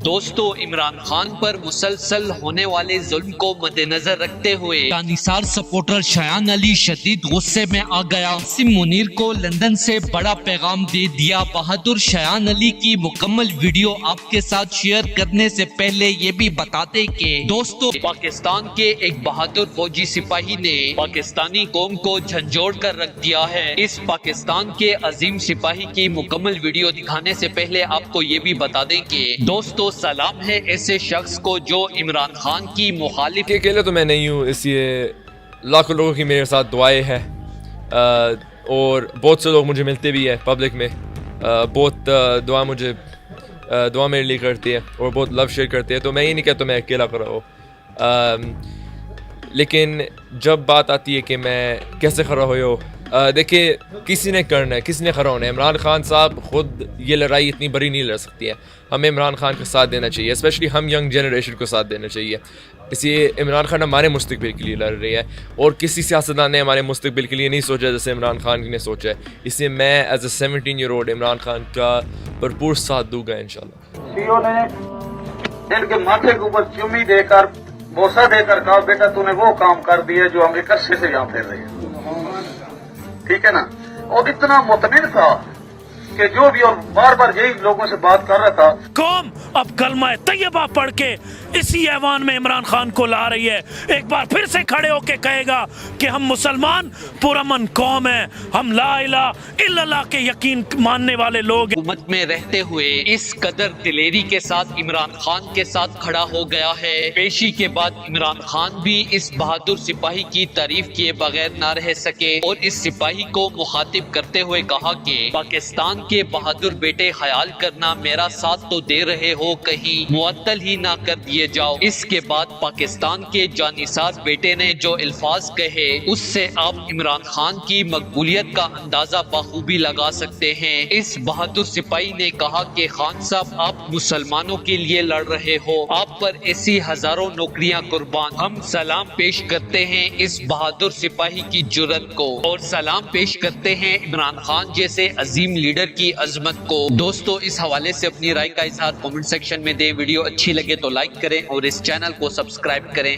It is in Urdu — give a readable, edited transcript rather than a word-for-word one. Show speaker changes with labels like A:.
A: دوستو عمران خان پر مسلسل ہونے والے ظلم کو مد نظر رکھتے ہوئے جانثار سپورٹر شایان علی شدید غصے میں آ گیا۔ عاصم منیر کو لندن سے بڑا پیغام دے دیا۔ بہادر شایان علی کی مکمل ویڈیو آپ کے ساتھ شیئر کرنے سے پہلے یہ بھی بتا دیں کہ دوستو پاکستان کے ایک بہادر فوجی سپاہی نے پاکستانی قوم کو جھنجھوڑ کر رکھ دیا ہے۔ اس پاکستان کے عظیم سپاہی کی مکمل ویڈیو دکھانے سے پہلے آپ کو یہ بھی بتا دیں کہ دوستو سلام ہے ایسے شخص کو جو عمران خان کی مخالف
B: اکیلے تو میں نہیں ہوں، اس لیے لاکھوں لوگوں کی میرے ساتھ دعائیں ہیں، اور بہت سے لوگ مجھے ملتے بھی ہیں پبلک میں، بہت دعا میرے لیے کرتی ہے اور بہت لو شیئر کرتے ہیں، تو میں یہ نہیں کہتا میں اکیلا کر رہا ہوں۔ لیکن جب بات آتی ہے کہ میں کیسے کھڑا ہوئے ہو، دیکھیے کسی نے کرنا ہے، کسی نے کھڑا ہونا ہے۔ عمران خان صاحب خود یہ لڑائی اتنی بڑی نہیں لڑ سکتی ہے، ہمیں عمران خان کا ساتھ دینا چاہیے، اسپیشلی ہم ینگ جنریشن کو ساتھ دینا چاہیے۔ اس لیے عمران خان ہمارے مستقبل کے لیے لڑ رہی ہے، اور کسی سیاستدان نے ہمارے مستقبل کے لیے نہیں سوچا جیسے عمران خان نے سوچا ہے۔ اس لیے میں as a 17 year old Imran Khan کا بھرپور ساتھ دوں گا انشاءاللہ۔
C: سی او نے ان کے ماتھے کے اوپر چمی دے کر بوسہ دے کر کہا بیٹا تو نے وہ کام کر دیا جو ہم ایک عرصے سے یہاں پھر رہے ہیں، ٹھیک ہے نا؟ اور اتنا مطمئن تھا کہ جو بھی، اور بار بار یہی لوگوں سے بات کر رہا تھا۔
D: قوم اب کلمہ طیبہ پڑھ کے اسی ایوان میں عمران خان کو لا رہی ہے، ایک بار پھر سے کھڑے ہو کے کہے گا کہ ہم مسلمان پرامن قوم ہیں، ہم لا الہ الا اللہ کے یقین ماننے والے لوگ ہیں۔
A: حکومت میں رہتے ہوئے اس قدر دلیری کے ساتھ عمران خان کے ساتھ کھڑا ہو گیا ہے۔ پیشی کے بعد عمران خان بھی اس بہادر سپاہی کی تعریف کیے بغیر نہ رہ سکے، اور اس سپاہی کو مخاطب کرتے ہوئے کہا کہ پاکستان کے بہادر بیٹے خیال کرنا میرا ساتھ تو دے رہے ہو، کہیں معطل ہی نہ کر دیے جاؤ۔ اس کے بعد پاکستان کے جانثار بیٹے نے جو الفاظ کہے اس سے آپ عمران خان کی مقبولیت کا اندازہ بخوبی لگا سکتے ہیں۔ اس بہادر سپاہی نے کہا کہ خان صاحب آپ مسلمانوں کے لیے لڑ رہے ہو، آپ پر ایسی ہزاروں نوکریاں قربان۔ ہم سلام پیش کرتے ہیں اس بہادر سپاہی کی جرأت کو، اور سلام پیش کرتے ہیں عمران خان جیسے عظیم لیڈر کی عظمت کو۔ دوستو اس حوالے سے اپنی رائے کا اظہار کمنٹ سیکشن میں دیں۔ ویڈیو اچھی لگے تو لائک کریں اور اس چینل کو سبسکرائب کریں۔